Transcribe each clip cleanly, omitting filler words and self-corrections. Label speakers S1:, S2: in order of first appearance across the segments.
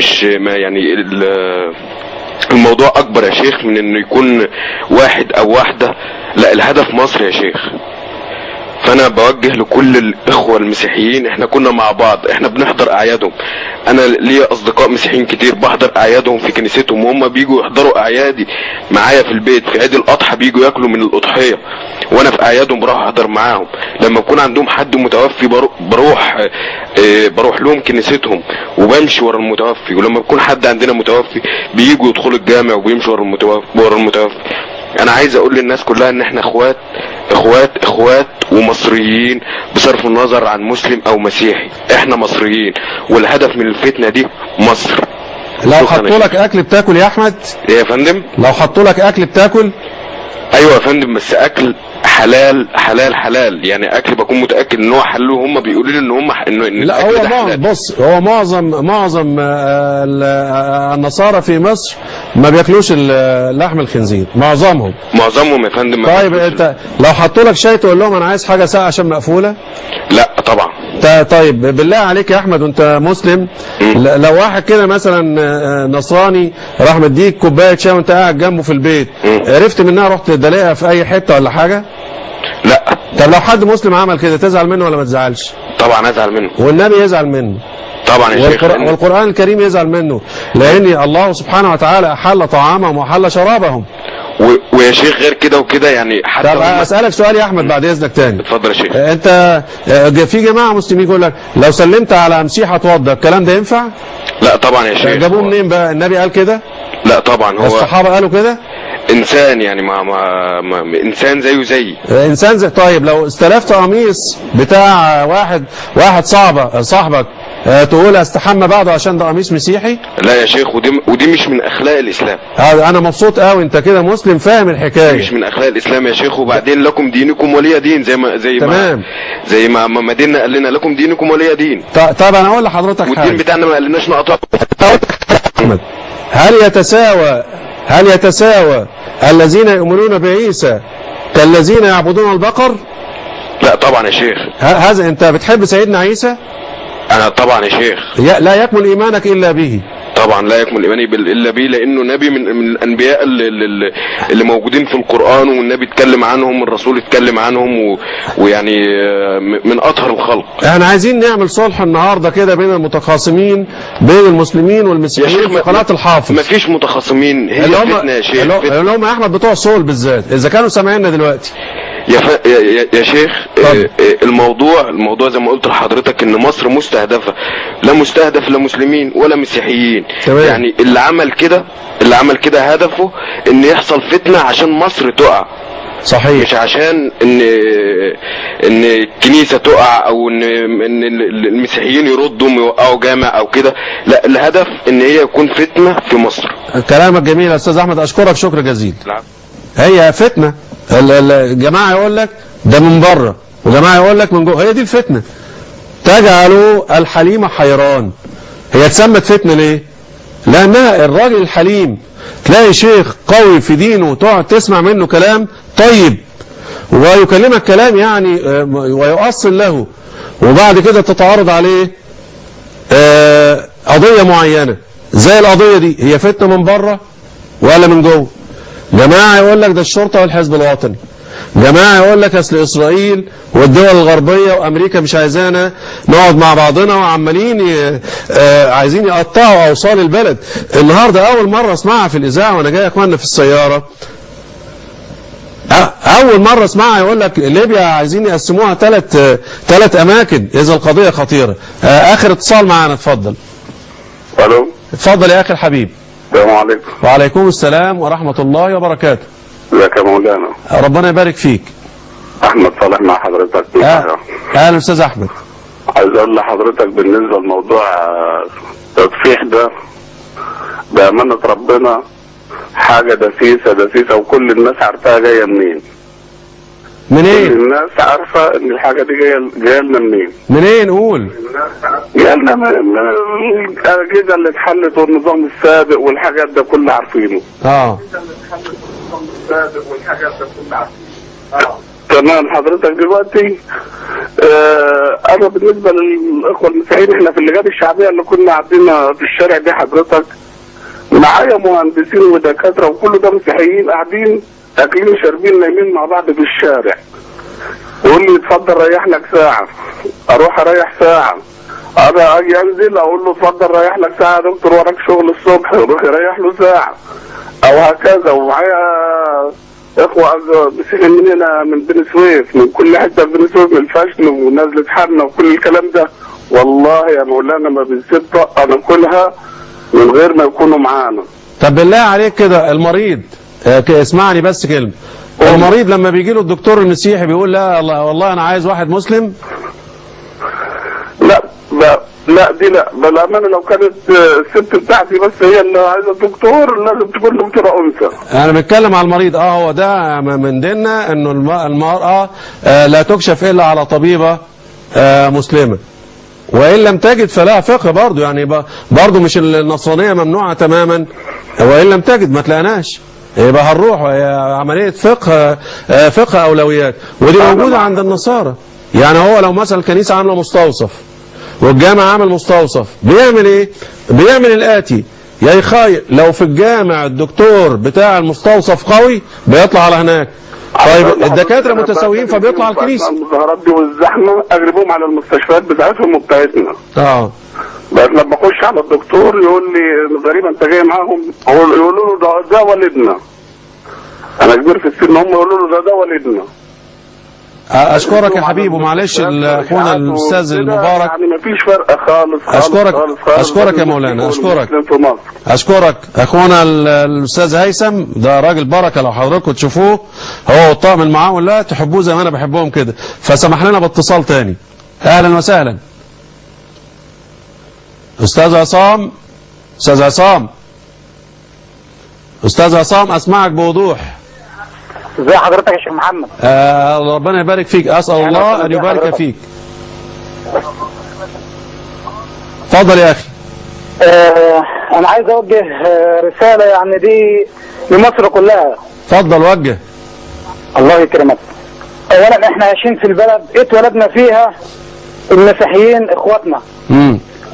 S1: مش ما يعني الموضوع اكبر يا شيخ من انه يكون واحد او واحدة. لا، الهدف مصر يا شيخ. فانا بوجه لكل الاخوة المسيحيين، احنا كنا مع بعض، احنا بنحضر اعيادهم. انا ليا اصدقاء مسيحيين كتير بحضر اعيادهم في كنيستهم، وهم بيجوا يحضروا اعيادي معايا في البيت. في عيد الاضحى بيجوا ياكلوا من الاضحية وانا في اعيادهم بروح احضر معاهم. لما يكون عندهم حد متوفي بروح لهم كنيستهم وبمشي ورا المتوفي. ولما يكون حد عندنا متوفي بيجوا يدخلوا الجامع وبيمشوا ورا المتوفي. انا عايز اقول للناس كلها ان احنا اخوات اخوات اخوات ومصريين، بصرف النظر عن مسلم او مسيحي. احنا مصريين، والهدف من الفتنة دي مصر.
S2: لو حطوا لك اكل بتاكل يا احمد؟
S1: ايه يا فندم؟
S2: لو حطوا لك اكل بتاكل؟
S1: ايوه يا فندم، بس اكل حلال حلال حلال، يعني اكل بكون متاكد ان هو حلال، وهم بيقولوا لي ان هم
S2: لا هو بص، هو معظم النصارى في مصر ما بياكلوش لحم الخنزير، معظمهم
S1: يا فندم.
S2: طيب انت لو حطوا لك شاي تقول لهم انا عايز حاجه ساقعه عشان مقفوله؟
S1: لا طبعا.
S2: طيب بالله عليك يا احمد وانت مسلم، لو واحد كده مثلا نصراني راح مديك كوبايه شاي وانت قاعد جنبه في البيت، عرفت منها رحت دلقها في اي حته ولا حاجه؟
S1: لا.
S2: طب لو حد مسلم عمل كده تزعل منه ولا ما تزعلش؟
S1: طبعا ازعل منه.
S2: والنبي يزعل منه
S1: طبعا يا شيخ.
S2: والقرآن الكريم يزعل منه، لأن الله سبحانه وتعالى أحل طعامهم وأحل شرابهم.
S1: ويا شيخ غير كده وكده يعني. حتى
S2: طب أسألك سؤال يا أحمد بعد إذنك تاني.
S1: اتفضل يا شيخ.
S2: أنت في جماعة مسلمين يقول لك لو سلمت على مسيح اتوضى، الكلام ده ينفع؟
S1: لا طبعا يا شيخ.
S2: جابوه منين بقى؟ النبي قال كده؟
S1: لا طبعا. هو
S2: الصحابة قالوا كده؟
S1: انسان يعني ما انسان زيه زي
S2: انسان زي. طيب لو استلفت قميص بتاع واحد صاحبك تقول استحمى بعده عشان ده قميص مسيحي؟
S1: لا يا شيخ، ودي مش من اخلاق الاسلام.
S2: انا مبسوط قوي، انت كده مسلم فاهم الحكايه.
S1: مش من اخلاق الاسلام يا شيخ. وبعدين لكم دينكم ولي دين، زي ما ديننا قال لنا لكم دينكم ولي دين.
S2: طب انا اقول لحضرتك حاجه،
S1: والدين بتاعنا ما قالناش نقطع.
S2: هل يتساوى الذين يؤمنون بعيسى كالذين يعبدون البقر؟
S1: لا طبعا يا شيخ.
S2: هذا انت بتحب سيدنا عيسى؟
S1: انا طبعا يا شيخ.
S2: لا يكمل ايمانك الا به.
S1: طبعا لا يكمل ايماني الا به، لانه نبي من الانبياء اللي موجودين في القران، والنبي اتكلم عنهم، الرسول اتكلم عنهم، ويعني من اطهر الخلق.
S2: احنا عايزين نعمل صلح النهارده كده بين المتخاصمين، بين المسلمين والمسيحيين في قناه الحافظ.
S1: مفيش متخاصمين، هي فتنه يا شيخ.
S2: اللي هم احمد بتوع صول بالذات، اذا كانوا سامعيننا دلوقتي.
S1: يا شيخ، الموضوع زي ما قلت لحضرتك ان مصر مستهدفه، لا مستهدف لا مسلمين ولا مسيحيين.
S2: تمام.
S1: يعني اللي عمل كده هدفه ان يحصل فتنه عشان مصر تقع.
S2: صحيح.
S1: مش عشان ان الكنيسه تقع، او ان المسيحيين يردوا ويوقعوا جامع او كده. لا، الهدف ان هي يكون فتنه في مصر.
S2: كلامك جميل يا استاذ احمد، اشكرك شكر جزيل. هي فتنه، الجماعه يقول لك ده من بره، وجماعه يقول لك من جوه. هي دي الفتنه. تجعلوا الحليم حيران. هي اتسمت فتنه ليه؟ لانها الراجل الحليم تلاقي شيخ قوي في دينه تقعد تسمع منه كلام طيب، ويكلمك كلام يعني ويؤصل له، وبعد كده تتعرض عليه قضيه معينه زي القضيه دي. هي فتنه من بره ولا من جوه؟ جماعه يقول لك ده الشرطه والحزب الوطني، جماعه يقول لك اصل اسرائيل والدول الغربيه وامريكا مش عايزانا نقعد مع بعضنا، وعمالين عايزين يقطعوا اوصال البلد. النهارده اول مره اسمعها في الاذاعه وانا جاي اكملنا في السياره، اول مره اسمعها يقول لك ليبيا عايزين يقسموها ثلاث اماكن اذا القضيه خطيره. اخر اتصال معانا، اتفضل.
S3: الو.
S2: اتفضل يا اخي الحبيب.
S3: السلام عليكم.
S2: وعليكم السلام ورحمه الله وبركاته.
S3: ازيك يا مولانا؟
S2: ربنا يبارك فيك.
S3: احمد صالح مع حضرتك.
S2: اهلا استاذ احمد.
S3: عايز اقول لحضرتك بالنسبه لموضوع التطفيح ده، بامانه ربنا حاجه دسيسه، وكل الناس عارفاها جايه منين.
S2: منين؟
S3: كل الناس عارفه ان الحاجه دي جايه لنا منين.
S2: منين؟ قول.
S3: جايه لنا من الاجهزه اللي اتحلت والنظام السابق والحاجات ده كله عارفينه. تمام. حضرتك دلوقتي انا بالنسبه للاخوه المسيحيين، احنا في اللجان الشعبيه اللي كنا قاعدين في الشارع دي حضرتك، معايا مهندسين ودكاتره وكل ده مسيحيين قاعدين اكلين شاربين نايمين مع بعض في الشارع. يقول لي اتفضل ريح لك ساعه، اروح اريح ساعه، انا اجي انزل اقول له اتفضل ريح لك ساعه يا دكتور وراك شغل الصبح، يروح يريح له ساعه او هكذا. ومعايا اخوه مسيحيين من هنا من بني سويف، من كل حته في بني سويف، من الفشل ونزله حنا وكل الكلام ده. والله يا مولانا ما بنسيب طاقه ناكلها من غير ما يكونوا معانا.
S2: طب بالله عليك كده المريض، اسمعني بس كلمه، المريض لما بيجي له الدكتور المسيحي بيقول لا والله انا عايز واحد مسلم؟
S3: لا دي لا، بالامانه لو كانت الست بتاعتي بس هي اللي عايزه الدكتور لازم تكون دكتوره انثى.
S2: انا بتكلم على المريض. هو ده من ديننا انه المراه لا تكشف الا على طبيبه مسلمه، وان لم تجد فلها فقه برضه، يعني برضه مش النصرانيه ممنوعه تماما، وان لم تجد ما تلاقيناش يبقى هنروح عمليه فقه اولويات، ودي موجوده عند النصارى. يعني هو لو مثلا الكنيسه عامله مستوصف والجامع عامل مستوصف، بيعمل ايه؟ بيعمل الاتي: يا يخاير لو في الجامع الدكتور بتاع المستوصف قوي بيطلع على هناك، طيب الدكاتره متساويين فبيطلع على الكنيسه.
S3: المظاهرات دي والزحمه اجربهم على المستشفيات بتاعتهم وبتاعتنا. بس لما اخش على الدكتور يقول لي غريبه انت جاي معاهم، يقولوا له ده والدنا. انا كبير في السن، هم يقولوا له ده والدنا.
S2: اشكرك يا حبيبي، ومعلش اخونا الاستاذ المبارك،
S3: يعني مفيش فرق خالص.
S2: اشكرك يا مولانا، اشكرك اخونا الاستاذ هيثم، ده راجل بركه لو حضراتكم تشوفوه هو والطاقم المعاون، لا تحبوه زي ما انا بحبهم كده، فسمح لنا باتصال تاني. اهلا وسهلا استاذ عصام. استاذ عصام اسمعك بوضوح.
S4: ازي حضرتك يا شيخ محمد؟
S2: ربنا يبارك فيك، اسال الله ان يبارك فيك. اتفضل يا اخي.
S4: انا عايز اوجه رساله يعني دي لمصر كلها.
S2: اتفضل وجه.
S4: الله يكرمك. اولا احنا عايشين في البلد اتولدنا فيها المسيحيين اخواتنا،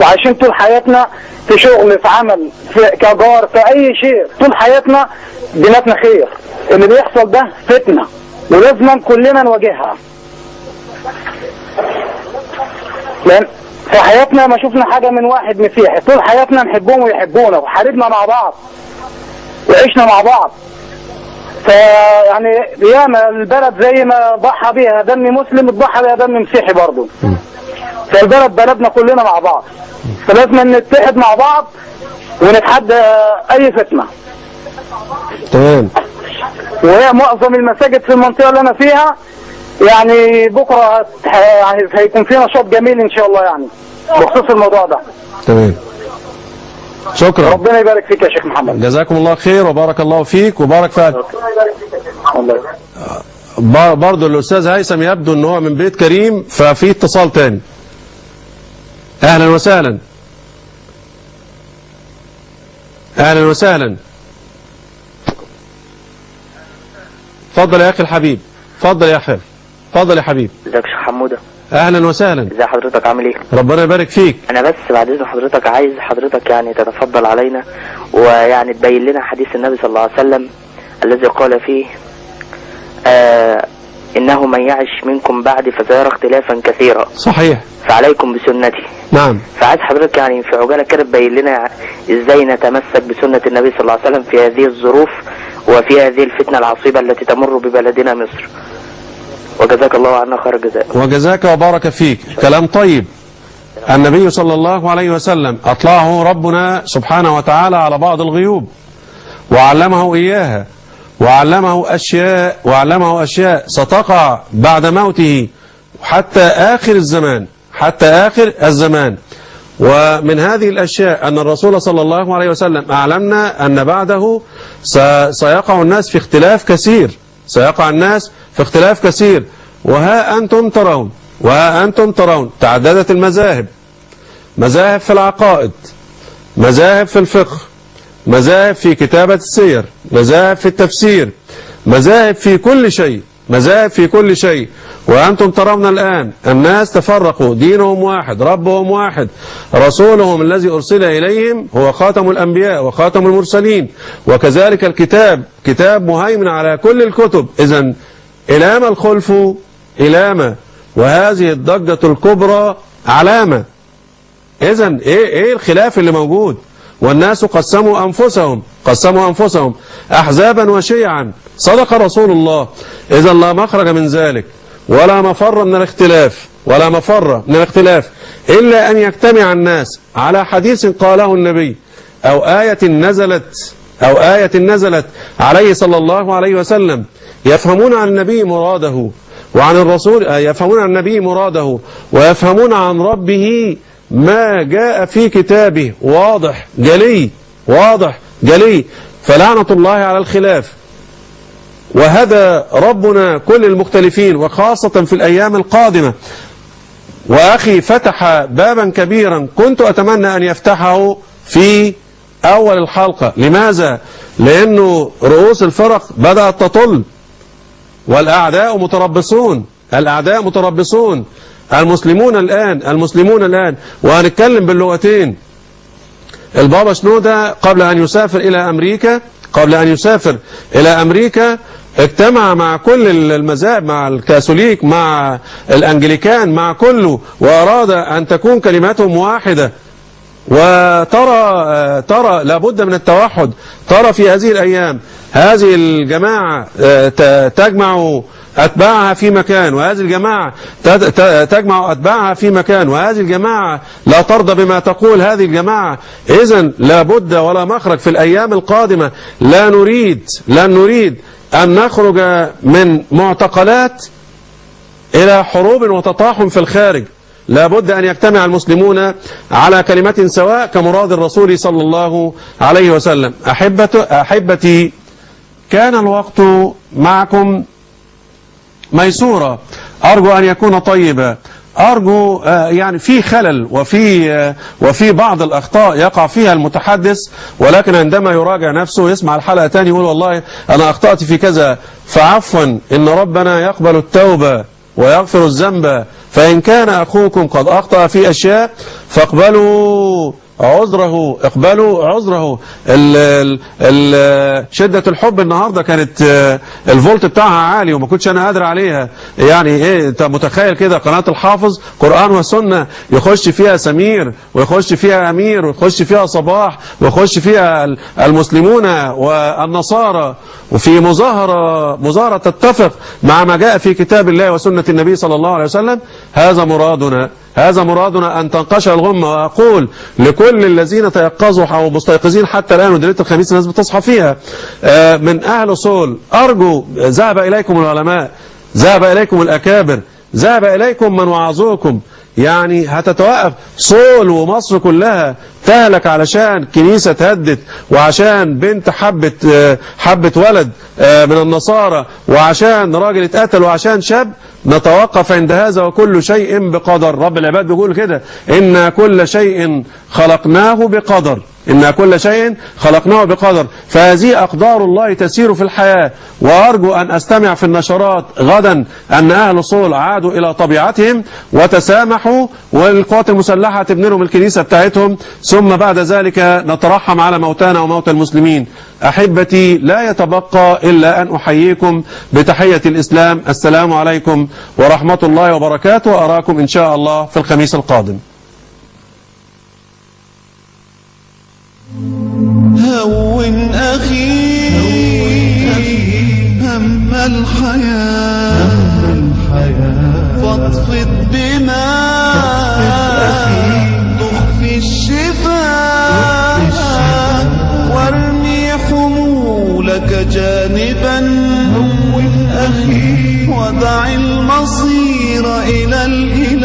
S4: وعايشين طول حياتنا في شغل، في عمل، في كجار، في اي شيء، طول حياتنا ديناتنا خير. اللي بيحصل ده فتنه ولازم كلنا نواجهها، لان في حياتنا ما شفنا حاجه من واحد مسيحي، طول حياتنا نحبهم ويحبونا، وحاربنا مع بعض وعشنا مع بعض. فيعني ياما البلد زي ما ضحى بيها دم مسلم اتضحى بيها دم مسيحي برضه. فالبلد بلدنا كلنا مع بعض، فلازم نتحد مع بعض ونتحدى اي فتنه.
S2: تمام.
S4: وهي معظم المساجد في المنطقه اللي انا فيها يعني بكره هيكون في نشاط جميل ان شاء الله يعني بخصوص الموضوع ده.
S2: تمام. شكرا.
S4: ربنا يبارك فيك يا شيخ محمد.
S2: جزاكم الله خير وبارك الله فيك وبارك فيك. برضه الاستاذ هيثم يبدو ان هو من بيت كريم، ففي اتصال تاني. اهلا وسهلا. اهلا وسهلا. اتفضل يا اخي الحبيب، اتفضل يا اخي، اتفضل يا حبيب.
S5: ازيك يا شيخ حموده؟
S2: اهلا وسهلا.
S5: ازي حضرتك، عامل ايه؟
S2: ربنا يبارك فيك.
S5: انا بس بعد اذن حضرتك عايز حضرتك يعني تتفضل علينا ويعني تبين لنا حديث النبي صلى الله عليه وسلم الذي قال فيه انه من يعش منكم بعد فسيرى اختلافا كثيرا.
S2: صحيح.
S5: فعليكم بسنتي.
S2: نعم.
S5: فعايز حضرتك يعني في عجاله كده تبين لنا ازاي نتمسك بسنه النبي صلى الله عليه وسلم في هذه الظروف وفي هذه الفتنه العصيبه التي تمر ببلدنا مصر. وجزاك الله عنا خير الجزاء.
S2: وجزاك وبارك فيك. كلام طيب. النبي صلى الله عليه وسلم أطلعه ربنا سبحانه وتعالى على بعض الغيوب وعلمه إياها، وعلمه أشياء ستقع بعد موته حتى آخر الزمان. ومن هذه الأشياء أن الرسول صلى الله عليه وسلم أعلمنا أن بعده سيقع الناس في اختلاف كثير. وها أنتم ترون تعددت المذاهب، مذاهب في العقائد، مذاهب في الفقه، مذاهب في كتابة السير، مذاهب في التفسير، مذاهب في كل شيء، مذاهب في كل شيء. وأنتم ترون الآن الناس تفرقوا، دينهم واحد، ربهم واحد، رسولهم الذي أرسل إليهم هو خاتم الأنبياء وخاتم المرسلين، وكذلك الكتاب كتاب مهيمن على كل الكتب. إذن إلى ما الخلف؟ إلى ما؟ وهذه الضجة الكبرى علامة. إذن إيه الخلاف اللي موجود؟ والناس قسموا أنفسهم أحزابا وشيعا. صدق رسول الله. إذن لا مخرج من ذلك ولا مفر من الاختلاف إلا أن يجتمع الناس على حديث قاله النبي أو آية نزلت عليه صلى الله عليه وسلم، يفهمون عن النبي مراده وعن الرسول، يفهمون عن النبي مراده ويفهمون عن ربه ما جاء في كتابه واضح جلي. فلعنة الله على الخلاف. وهذا ربنا كل المختلفين وخاصة في الأيام القادمة. وأخي فتح بابا كبيرا كنت أتمنى أن يفتحه في أول الحلقة. لماذا؟ لأنه رؤوس الفرق بدأت تطل والأعداء متربصون. المسلمون الآن وهنتكلم باللغتين. البابا شنودة قبل أن يسافر إلى أمريكا اجتمع مع كل المذاهب، مع الكاثوليك، مع الأنجليكان، مع كله، وأراد أن تكون كلماتهم واحدة. وترى لابد من التوحد. ترى في هذه الأيام هذه الجماعة تجمع أتباعها في مكان، وهذه الجماعة تجمع أتباعها في مكان، وهذه الجماعة لا ترضى بما تقول هذه الجماعة. إذن لابد ولا مخرج في الأيام القادمة. لا نريد أن نخرج من معتقلات إلى حروب وتطاحن في الخارج. لابد أن يجتمع المسلمون على كلمة سواء كمراد الرسول صلى الله عليه وسلم. أحبتي، كان الوقت معكم ميسورا، أرجو أن يكون طيبا، أرجو يعني في خلل وفي بعض الأخطاء يقع فيها المتحدث، ولكن عندما يراجع نفسه يسمع الحلقة تاني يقول والله أنا أخطأت في كذا، فعفوا إن ربنا يقبل التوبة ويغفر الذنب. فإن كان أخوكم قد أخطأ في أشياء فاقبلوا عذره. شدة الحب النهاردة كانت الفولت بتاعها عالي وما كنتش أنا قادر عليها. يعني إيه، أنت متخيل كده قناة الحافظ قرآن وسنة يخش فيها سمير ويخش فيها أمير ويخش فيها صباح ويخش فيها المسلمون والنصارى، وفي مظاهرة تتفق مع ما جاء في كتاب الله وسنة النبي صلى الله عليه وسلم. هذا مرادنا أن تنقشع الغمة. وأقول لكل الذين تيقظوا أو مستيقظين حتى الآن، ودليلة الخميس الناس بتصحى فيها، من أهل صول، أرجو، ذهب إليكم العلماء، ذهب إليكم الأكابر، ذهب إليكم من وعظوكم. يعني هتتوقف صول ومصر كلها تهلك علشان كنيسة تهدت، وعشان بنت حبت ولد من النصارى، وعشان راجل اتقتل، وعشان شاب. نتوقف عند هذا، وكل شيء بقدر. رب العباد بيقول كده: إن كل شيء خلقناه بقدر. فهذه أقدار الله تسير في الحياة. وأرجو أن أستمع في النشرات غدا أن أهل صول عادوا إلى طبيعتهم وتسامحوا، والقوات المسلحة تبني لهم الكنيسة بتاعتهم، ثم بعد ذلك نترحم على موتانا وموتى المسلمين. أحبتي، لا يتبقى إلا أن أحييكم بتحية الإسلام. السلام عليكم ورحمة الله وبركاته، وأراكم إن شاء الله في الخميس القادم.
S6: هون أخي هم الحياة، فاطفض بما تخفي الشفاء، وارمي حمولك جانبا، هون أخي ودع المصير إلى الإله.